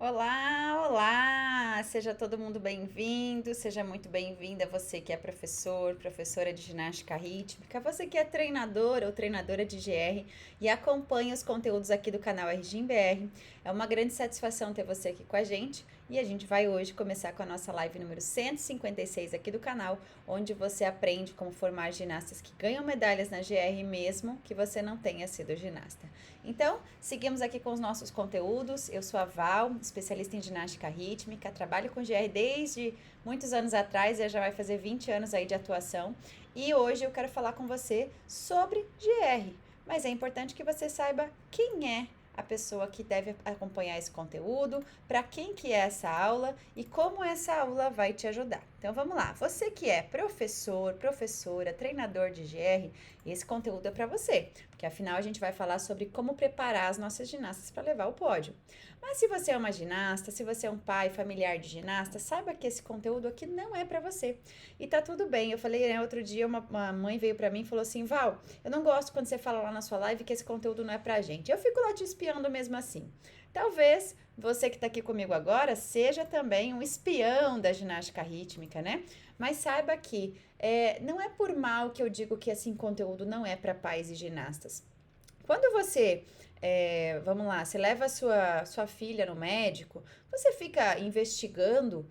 Olá, olá! Seja todo mundo bem-vindo, seja muito bem-vinda você que é professor, professora de ginástica rítmica, você que é treinador ou treinadora de GR e acompanha os conteúdos aqui do canal RGMBR. É uma grande satisfação ter você aqui com a gente e a gente vai hoje começar com a nossa live número 156 aqui do canal, onde você aprende como formar ginastas que ganham medalhas na GR mesmo que você não tenha sido ginasta. Então, seguimos aqui com os nossos conteúdos. Eu sou a Val, especialista em ginástica rítmica, trabalho com GR desde muitos anos atrás, já vai fazer 20 anos aí de atuação. E hoje eu quero falar com você sobre GR. Mas é importante que você saiba quem é a pessoa que deve acompanhar esse conteúdo, para quem que é essa aula e como essa aula vai te ajudar. Então vamos lá, você que é professor, professora, treinador de GR, esse conteúdo é para você, porque afinal a gente vai falar sobre como preparar as nossas ginastas para levar ao pódio. Mas se você é uma ginasta, se você é um pai familiar de ginasta, saiba que esse conteúdo aqui não é para você. E tá tudo bem. Eu falei, né, outro dia uma mãe veio para mim e falou assim: Val, eu não gosto quando você fala lá na sua live que esse conteúdo não é pra gente. Eu fico lá te espiando mesmo assim. Talvez você que está aqui comigo agora seja também um espião da ginástica rítmica, né? Mas saiba que não é por mal que eu digo que assim conteúdo não é para pais e ginastas. Quando você, vamos lá, você leva a sua filha no médico, você fica investigando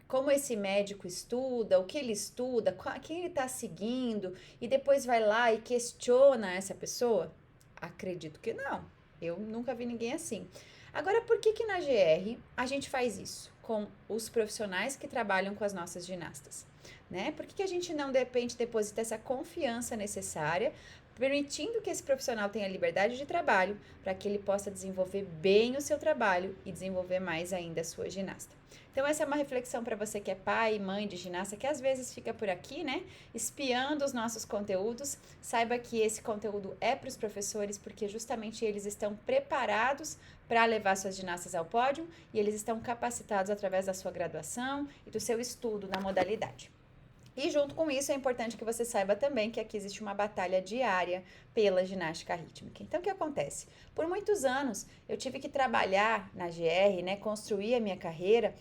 como esse médico estuda, o que ele estuda, quem ele está seguindo, e depois vai lá e questiona essa pessoa? Acredito que não. Eu nunca vi ninguém assim. Agora, por que que na GR a gente faz isso com os profissionais que trabalham com as nossas ginastas? Né? Por que que a gente não, de repente, deposita essa confiança necessária, permitindo que esse profissional tenha liberdade de trabalho para que ele possa desenvolver bem o seu trabalho e desenvolver mais ainda a sua ginasta? Então, essa é uma reflexão para você que é pai e mãe de ginasta, que às vezes fica por aqui, né, espiando os nossos conteúdos. Saiba que esse conteúdo é para os professores, porque justamente eles estão preparados para levar suas ginastas ao pódio e eles estão capacitados através da sua graduação e do seu estudo na modalidade. E junto com isso é importante que você saiba também que aqui existe uma batalha diária pela ginástica rítmica. Então o que acontece? Por muitos anos eu tive que trabalhar na GR, né, construir a minha carreira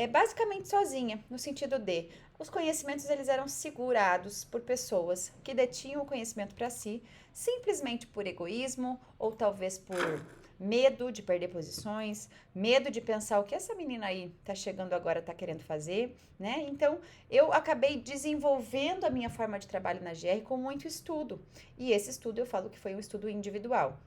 basicamente sozinha, no sentido de os conhecimentos eles eram segurados por pessoas que detinham o conhecimento para si, simplesmente por egoísmo ou talvez por medo de perder posições, medo de pensar o que essa menina aí tá chegando agora tá querendo fazer, né? Então, eu acabei desenvolvendo a minha forma de trabalho na GR com muito estudo. E esse estudo eu falo que foi um estudo individual.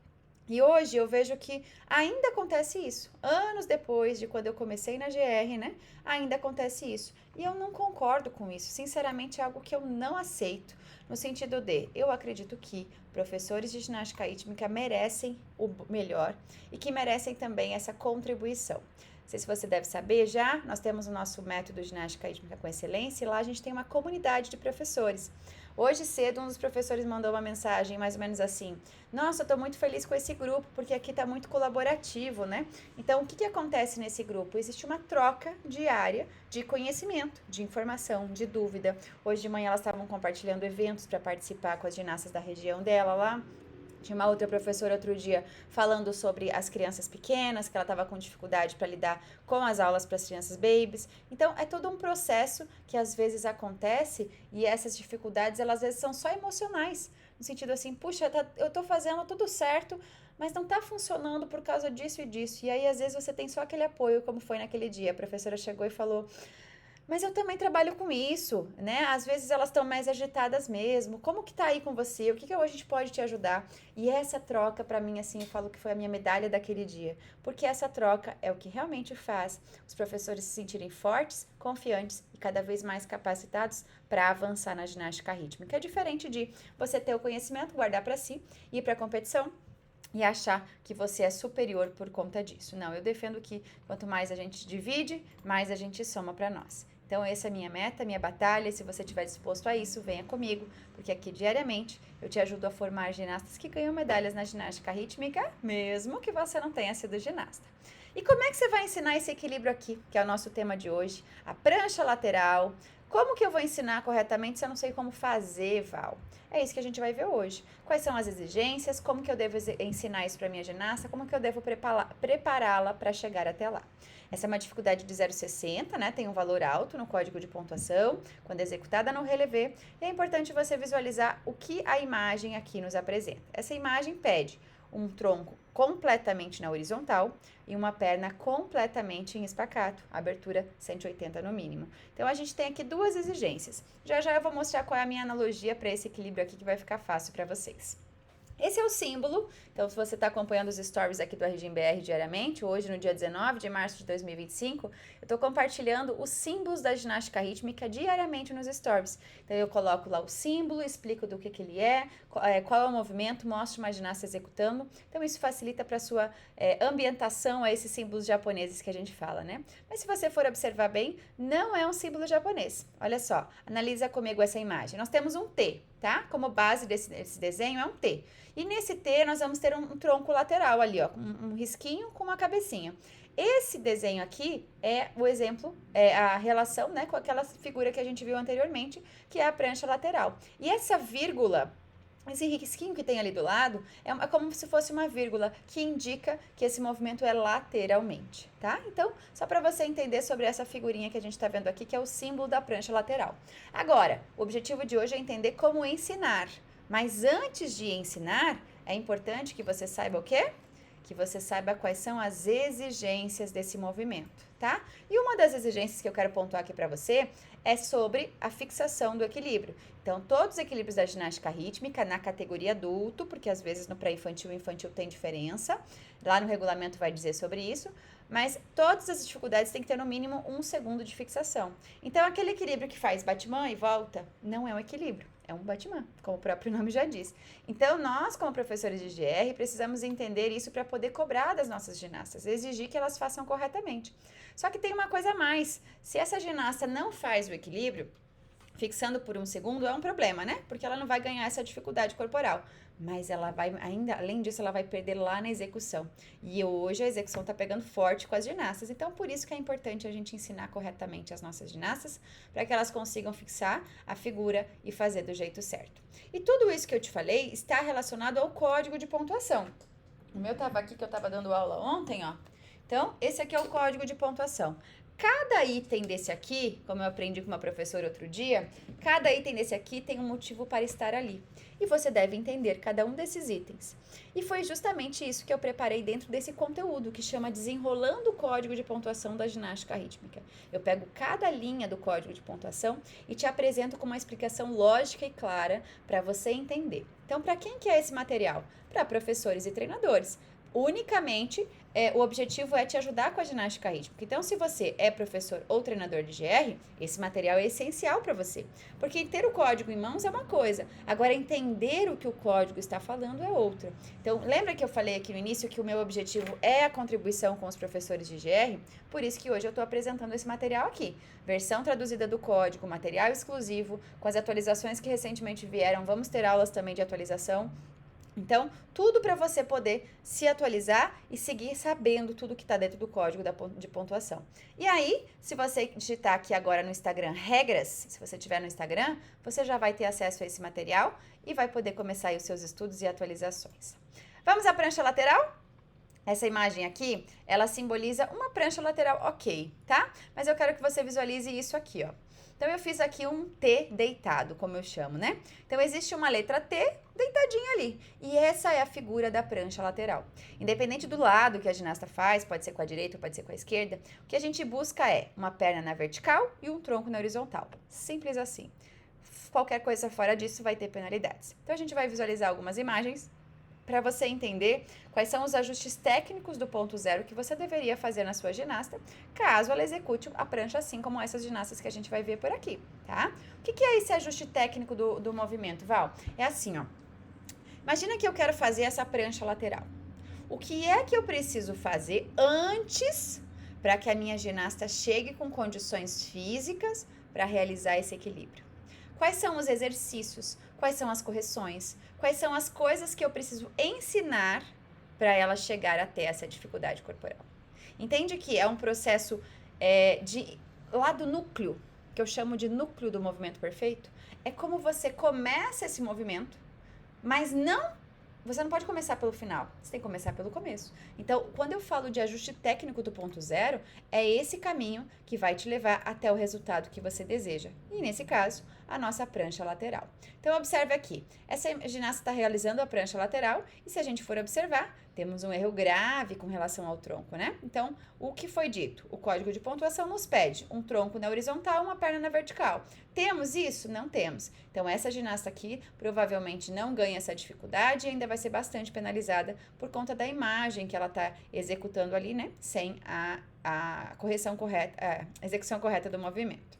E hoje eu vejo que ainda acontece isso. Anos depois de quando eu comecei na GR, né? Ainda acontece isso. E eu não concordo com isso. Sinceramente, é algo que eu não aceito. No sentido de, eu acredito que professores de ginástica rítmica merecem o melhor e que merecem também essa contribuição. Não sei se você deve saber já, nós temos o nosso método ginástica rítmica com excelência e lá a gente tem uma comunidade de professores. Hoje cedo, um dos professores mandou uma mensagem mais ou menos assim: Nossa, eu tô muito feliz com esse grupo, porque aqui tá muito colaborativo, né? Então, o que que acontece nesse grupo? Existe uma troca diária de conhecimento, de informação, de dúvida. Hoje de manhã elas estavam compartilhando eventos para participar com as ginastas da região dela lá. Tinha uma outra professora outro dia falando sobre as crianças pequenas, que ela estava com dificuldade para lidar com as aulas para as crianças babies. Então, é todo um processo que às vezes acontece e essas dificuldades, elas às vezes são só emocionais. No sentido assim, puxa, eu tô fazendo tudo certo, mas não tá funcionando por causa disso e disso. E aí, às vezes, você tem só aquele apoio, como foi naquele dia. A professora chegou e falou: Mas eu também trabalho com isso, né? Às vezes elas estão mais agitadas mesmo. Como que tá aí com você? O que que a gente pode te ajudar? E essa troca, para mim, assim, eu falo que foi a minha medalha daquele dia. Porque essa troca é o que realmente faz os professores se sentirem fortes, confiantes e cada vez mais capacitados para avançar na ginástica rítmica. É diferente de você ter o conhecimento, guardar para si, ir para a competição e achar que você é superior por conta disso. Não, eu defendo que quanto mais a gente divide, mais a gente soma para nós. Então, essa é a minha meta, minha batalha. Se você estiver disposto a isso, venha comigo, porque aqui diariamente eu te ajudo a formar ginastas que ganham medalhas na ginástica rítmica, mesmo que você não tenha sido ginasta. E como é que você vai ensinar esse equilíbrio aqui, que é o nosso tema de hoje? A prancha lateral, Como que eu vou ensinar corretamente se eu não sei como fazer, Val? É isso que a gente vai ver hoje. Quais são as exigências, como que eu devo ensinar isso para minha ginasta, como que eu devo prepará-la para chegar até lá. Essa é uma dificuldade de 0,60, né? Tem um valor alto no código de pontuação, quando executada no relevé. E é importante você visualizar o que a imagem aqui nos apresenta. Essa imagem pede um tronco completamente na horizontal e uma perna completamente em espaccato, abertura 180 no mínimo. Então, a gente tem aqui duas exigências. Já já eu vou mostrar qual é a minha analogia para esse equilíbrio aqui que vai ficar fácil para vocês. Esse é o símbolo, então se você está acompanhando os stories aqui do RGBR diariamente, hoje no dia 19 de março de 2025, eu estou compartilhando os símbolos da ginástica rítmica diariamente nos stories. Então eu coloco lá o símbolo, explico do que ele é, qual é o movimento, mostro uma ginasta executando, então isso facilita para a sua ambientação a esses símbolos japoneses que a gente fala, né? Mas se você for observar bem, não é um símbolo japonês. Olha só, analisa comigo essa imagem. Nós temos um T, tá? Como base desse desenho é um T. E nesse T nós vamos ter um tronco lateral ali, ó, um risquinho com uma cabecinha. Esse desenho aqui é o exemplo, é a relação, né, com aquela figura que a gente viu anteriormente, que é a prancha lateral. E essa vírgula, esse risquinho que tem ali do lado, é como se fosse uma vírgula que indica que esse movimento é lateralmente, tá? Então, só para você entender sobre essa figurinha que a gente está vendo aqui, que é o símbolo da prancha lateral. Agora, o objetivo de hoje é entender como ensinar. Mas antes de ensinar, é importante que você saiba o quê? Que você saiba quais são as exigências desse movimento, tá? E uma das exigências que eu quero pontuar aqui para você é sobre a fixação do equilíbrio. Então, todos os equilíbrios da ginástica rítmica na categoria adulto, porque às vezes no pré-infantil e infantil tem diferença, lá no regulamento vai dizer sobre isso, mas todas as dificuldades têm que ter no mínimo 1 segundo de fixação. Então, aquele equilíbrio que faz Batman e volta, não é um equilíbrio. É um Batman, como o próprio nome já diz. Então, nós, como professores de GR, precisamos entender isso para poder cobrar das nossas ginastas, exigir que elas façam corretamente. Só que tem uma coisa a mais. Se essa ginasta não faz o equilíbrio, fixando por 1 segundo, é um problema, né? Porque ela não vai ganhar essa dificuldade corporal. Mas ela vai, ainda além disso, ela vai perder lá na execução. E hoje a execução está pegando forte com as ginastas. Então, por isso que é importante a gente ensinar corretamente as nossas ginastas, para que elas consigam fixar a figura e fazer do jeito certo. E tudo isso que eu te falei está relacionado ao código de pontuação. O meu estava aqui, que eu estava dando aula ontem, ó. Então, esse aqui é o código de pontuação. Cada item desse aqui, como eu aprendi com uma professora outro dia, cada item desse aqui tem um motivo para estar ali. E você deve entender cada um desses itens. E foi justamente isso que eu preparei dentro desse conteúdo, que chama Desenrolando o Código de Pontuação da Ginástica Rítmica. Eu pego cada linha do código de pontuação e te apresento com uma explicação lógica e clara para você entender. Então, para quem que é esse material? Para professores e treinadores. Unicamente, o objetivo é te ajudar com a ginástica rítmica. Então, se você é professor ou treinador de GR, esse material é essencial para você. Porque ter o código em mãos é uma coisa, agora entender o que o código está falando é outra. Então, lembra que eu falei aqui no início que o meu objetivo é a contribuição com os professores de GR? Por isso que hoje eu estou apresentando esse material aqui. Versão traduzida do código, material exclusivo, com as atualizações que recentemente vieram. Vamos ter aulas também de atualização. Então, tudo para você poder se atualizar e seguir sabendo tudo que está dentro do código de pontuação. E aí, se você digitar aqui agora no Instagram regras, se você estiver no Instagram, você já vai ter acesso a esse material e vai poder começar aí os seus estudos e atualizações. Vamos à prancha lateral? Essa imagem aqui, ela simboliza uma prancha lateral ok, tá? Mas eu quero que você visualize isso aqui, ó. Então, eu fiz aqui um T deitado, como eu chamo, né? Então, existe uma letra T deitadinha ali. E essa é a figura da prancha lateral. Independente do lado que a ginasta faz, pode ser com a direita ou pode ser com a esquerda, o que a gente busca é uma perna na vertical e um tronco na horizontal. Simples assim. Qualquer coisa fora disso vai ter penalidades. Então, a gente vai visualizar algumas imagens para você entender quais são os ajustes técnicos do ponto zero que você deveria fazer na sua ginasta, caso ela execute a prancha assim como essas ginastas que a gente vai ver por aqui, tá? O que é esse ajuste técnico do movimento, Val? É assim, ó. Imagina que eu quero fazer essa prancha lateral. O que é que eu preciso fazer antes para que a minha ginasta chegue com condições físicas para realizar esse equilíbrio? Quais são os exercícios? Quais são as correções? Quais são as coisas que eu preciso ensinar para ela chegar até essa dificuldade corporal? Entende que é um processo lá do núcleo, que eu chamo de núcleo do movimento perfeito, é como você começa esse movimento, mas você não pode começar pelo final, você tem que começar pelo começo. Então, quando eu falo de ajuste técnico do ponto zero, é esse caminho que vai te levar até o resultado que você deseja. E nesse caso, a nossa prancha lateral. Então, observe aqui, essa ginasta está realizando a prancha lateral e se a gente for observar, temos um erro grave com relação ao tronco, né? Então, o que foi dito? O código de pontuação nos pede um tronco na horizontal, uma perna na vertical. Temos isso? Não temos. Então, essa ginasta aqui provavelmente não ganha essa dificuldade e ainda vai ser bastante penalizada por conta da imagem que ela está executando ali, né? Sem a correção correta, a execução correta do movimento.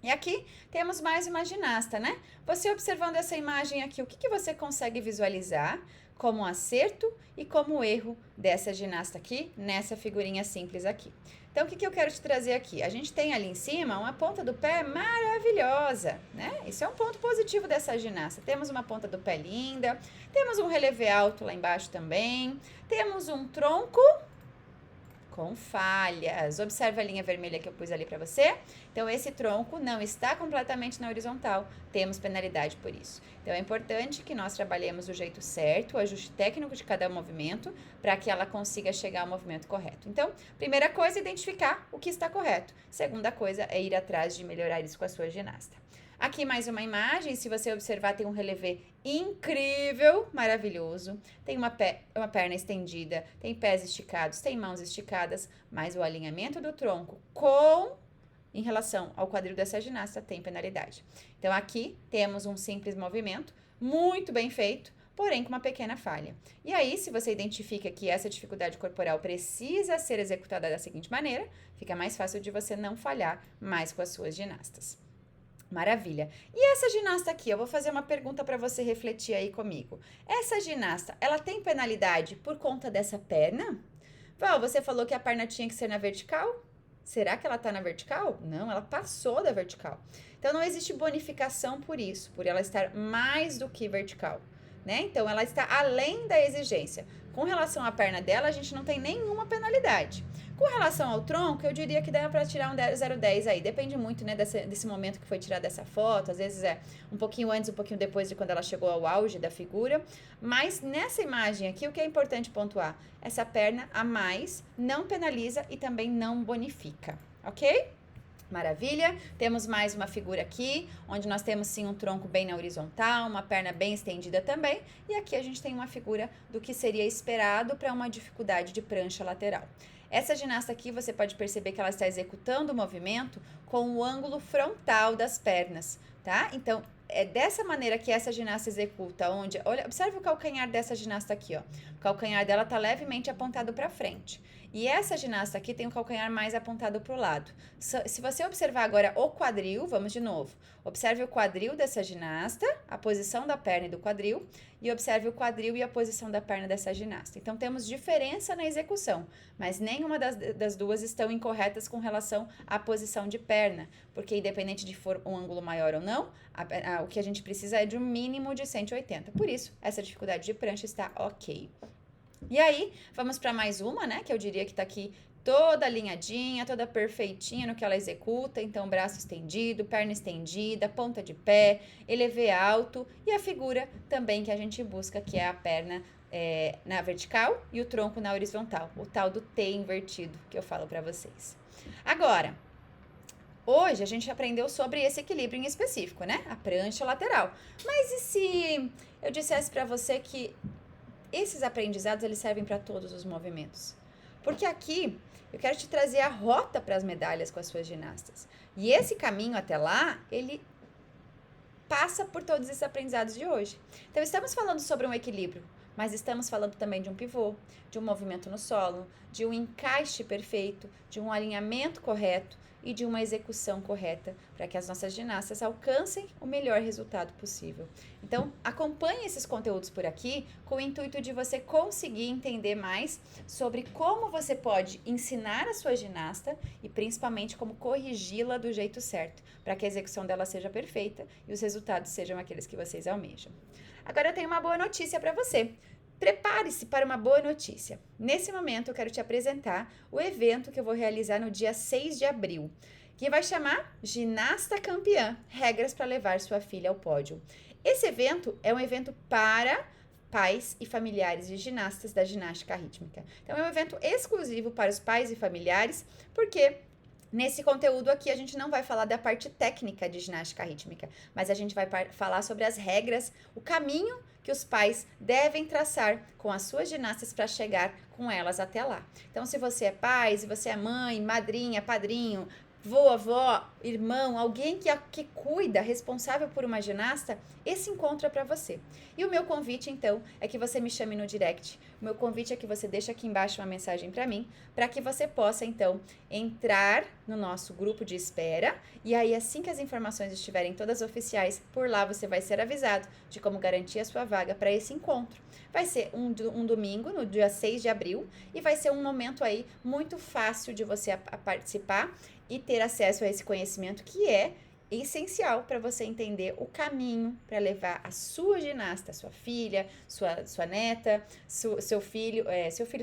E aqui temos mais uma ginasta, né? Você observando essa imagem aqui, o que você consegue visualizar como um acerto e como erro dessa ginasta aqui, nessa figurinha simples aqui? Então, o que eu quero te trazer aqui? A gente tem ali em cima uma ponta do pé maravilhosa, né? Isso é um ponto positivo dessa ginasta. Temos uma ponta do pé linda, temos um relevé alto lá embaixo também, temos um tronco com falhas. Observa a linha vermelha que eu pus ali para você. Então, esse tronco não está completamente na horizontal. Temos penalidade por isso. Então, é importante que nós trabalhemos do jeito certo, o ajuste técnico de cada movimento, para que ela consiga chegar ao movimento correto. Então, primeira coisa, identificar o que está correto. Segunda coisa é ir atrás de melhorar isso com a sua ginasta. Aqui mais uma imagem, se você observar, tem um relevé incrível, maravilhoso. Tem uma perna estendida, tem pés esticados, tem mãos esticadas, mas o alinhamento do tronco em relação ao quadril dessa ginasta tem penalidade. Então, aqui temos um simples movimento, muito bem feito, porém com uma pequena falha. E aí, se você identifica que essa dificuldade corporal precisa ser executada da seguinte maneira, fica mais fácil de você não falhar mais com as suas ginastas. Maravilha. E essa ginasta aqui, eu vou fazer uma pergunta para você refletir aí comigo. Essa ginasta, ela tem penalidade por conta dessa perna? Val, você falou que a perna tinha que ser na vertical? Será que ela está na vertical? Não, ela passou da vertical. Então, não existe bonificação por isso, por ela estar mais do que vertical, né? Então, ela está além da exigência. Com relação à perna dela, a gente não tem nenhuma penalidade. Com relação ao tronco, eu diria que dá para tirar um 0,10 aí. Depende muito, né, desse momento que foi tirada essa foto. Às vezes é um pouquinho antes, um pouquinho depois de quando ela chegou ao auge da figura. Mas nessa imagem aqui, o que é importante pontuar? Essa perna a mais não penaliza e também não bonifica, ok? Maravilha, temos mais uma figura aqui, onde nós temos sim um tronco bem na horizontal, uma perna bem estendida também, e aqui a gente tem uma figura do que seria esperado para uma dificuldade de prancha lateral. Essa ginasta aqui, você pode perceber que ela está executando o movimento com o ângulo frontal das pernas, tá? Então, é dessa maneira que essa ginasta executa, olha, observe o calcanhar dessa ginasta aqui, ó. O calcanhar dela tá levemente apontado para frente. E essa ginasta aqui tem o calcanhar mais apontado para o lado. Se você observar agora o quadril, vamos de novo. Observe o quadril dessa ginasta, a posição da perna e do quadril, e observe o quadril e a posição da perna dessa ginasta. Então, temos diferença na execução, mas nenhuma das duas estão incorretas com relação à posição de perna, porque independente de for um ângulo maior ou não, o que a gente precisa é de um mínimo de 180. Por isso, essa dificuldade de prancha está ok. E aí, vamos para mais uma, né, que eu diria que tá aqui toda alinhadinha, toda perfeitinha no que ela executa. Então, braço estendido, perna estendida, ponta de pé, elevê alto e a figura também que a gente busca, que é a perna na vertical e o tronco na horizontal, o tal do T invertido que eu falo para vocês. Agora, hoje a gente aprendeu sobre esse equilíbrio em específico, né, a prancha lateral. Mas e se eu dissesse para você que esses aprendizados, eles servem para todos os movimentos? Porque aqui, eu quero te trazer a rota para as medalhas com as suas ginastas. E esse caminho até lá, ele passa por todos esses aprendizados de hoje. Então, estamos falando sobre um equilíbrio, mas estamos falando também de um pivô, de um movimento no solo, de um encaixe perfeito, de um alinhamento correto e de uma execução correta para que as nossas ginastas alcancem o melhor resultado possível. Então, acompanhe esses conteúdos por aqui com o intuito de você conseguir entender mais sobre como você pode ensinar a sua ginasta e principalmente como corrigi-la do jeito certo, para que a execução dela seja perfeita e os resultados sejam aqueles que vocês almejam. Agora eu tenho uma boa notícia para você. Prepare-se para uma boa notícia. Nesse momento, eu quero te apresentar o evento que eu vou realizar no dia 6 de abril. O que vai chamar Ginasta Campeã, regras para levar sua filha ao pódio. Esse evento é um evento para pais e familiares de ginastas da ginástica rítmica. Então, é um evento exclusivo para os pais e familiares, porque nesse conteúdo aqui a gente não vai falar da parte técnica de ginástica rítmica, mas a gente vai falar sobre as regras, o caminho que os pais devem traçar com as suas ginastas para chegar com elas até lá. Então, se você é pai, se você é mãe, madrinha, padrinho, vô, avó, irmão, alguém que cuida, responsável por uma ginasta, esse encontro é para você. E o meu convite, então, é que você me chame no direct. O meu convite é que você deixe aqui embaixo uma mensagem para mim, para que você possa, então, entrar no nosso grupo de espera. E aí, assim que as informações estiverem todas oficiais, por lá você vai ser avisado de como garantir a sua vaga para esse encontro. Vai ser um domingo, no dia 6 de abril, e vai ser um momento aí muito fácil de você participar e ter acesso a esse conhecimento que é essencial para você entender o caminho para levar a sua ginasta, sua filha, sua neta, seu filho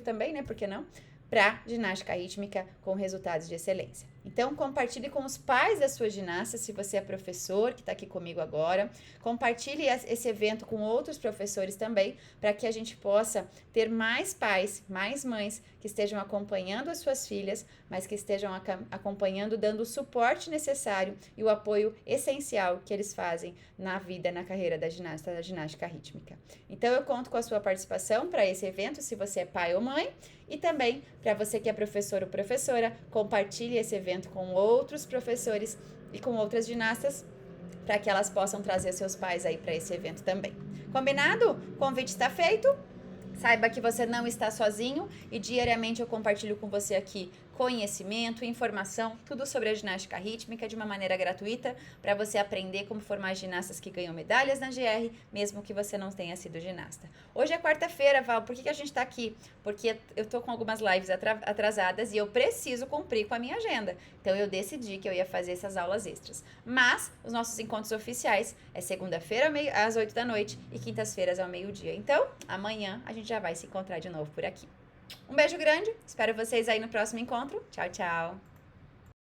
também, né? Por que não? Para ginástica rítmica com resultados de excelência. Então, compartilhe com os pais da sua ginasta, se você é professor, que está aqui comigo agora. Compartilhe esse evento com outros professores também, para que a gente possa ter mais pais, mais mães que estejam acompanhando as suas filhas, mas que estejam acompanhando, dando o suporte necessário e o apoio essencial que eles fazem na vida, na carreira da ginástica rítmica. Então, eu conto com a sua participação para esse evento, se você é pai ou mãe, e também para você que é professor ou professora, compartilhe esse evento com outros professores e com outras ginastas, para que elas possam trazer seus pais aí para esse evento também. Combinado? O convite está feito. Saiba que você não está sozinho e diariamente eu compartilho com você aqui conhecimento, informação, tudo sobre a ginástica rítmica de uma maneira gratuita para você aprender como formar ginastas que ganham medalhas na GR, mesmo que você não tenha sido ginasta. Hoje é quarta-feira, Val, por que a gente está aqui? Porque eu tô com algumas lives atrasadas e eu preciso cumprir com a minha agenda. Então eu decidi que eu ia fazer essas aulas extras. Mas os nossos encontros oficiais é segunda-feira às 8 da noite e quintas-feiras ao meio-dia. Então, amanhã a gente já vai se encontrar de novo por aqui. Um beijo grande, espero vocês aí no próximo encontro. Tchau, tchau!